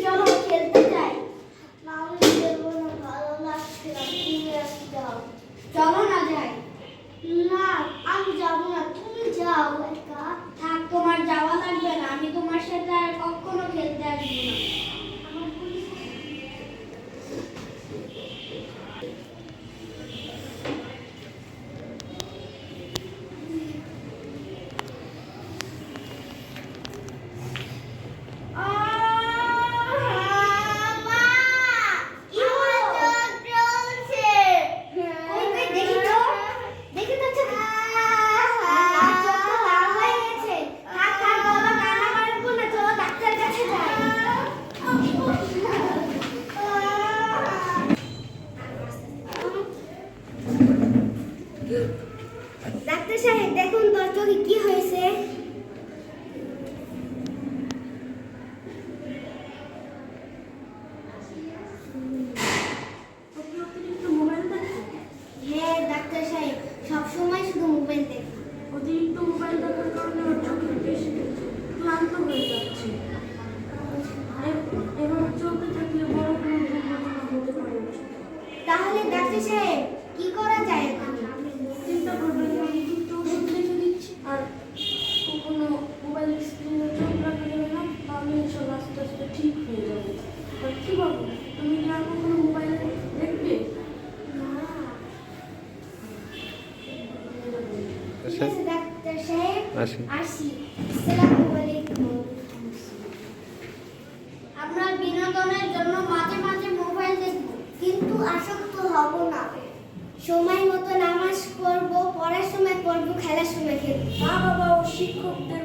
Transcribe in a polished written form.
চলো খেলতে যাই। না আমি খেলবো না, ভালো লাগছে না, তুমি যাও। চলো না যাই। না আমি যাবো না, তুমি যাও একা। থাক, তোমার যাওয়া লাগবে না, আমি তোমার সাথে আর কখনো খেলতে আসবো না। আমার ডাক্তার সাহেব দেখুন তোর চোখে কি হয়েছে? হ্যাঁ ডাক্তার সাহেব, সবসময় শুধু মোবাইল দেখে। অতিরিক্ত মোবাইল দেখার কারণে ওর চোখের পেশি ক্লান্ত হয়ে যাচ্ছে। এভাবে চলতে থাকলে বড় কোনো দুর্ঘটনা হতে পারে। তাহলে ডাক্তার সাহেব কি করা যায় এখন? চিন্তা করবেন না, আমি কিন্তু ওষুধ লিখে দিচ্ছি। আর কখনো মোবাইল স্ক্রিনে চোখ রাখা যাবে না, তাহলে সব আস্তে আস্তে ঠিক হয়ে যাবে। আর কি বলো, তুমি কি আর কখনো মোবাইল দেখবে? ঠিক আছে ডাক্তার সাহেব, আসি। আসি। আসসালামু আলাইকুম। আমরা বিনোদনের জন্য মাঝে মাঝে মোবাইল দেখব, কিন্তু আসক্ত হব না। সময় মতো নামাজ পড়বো, পড়ার সময় পড়বো, খেলার সময় খেলবো। মা বাবা ও শিক্ষকদের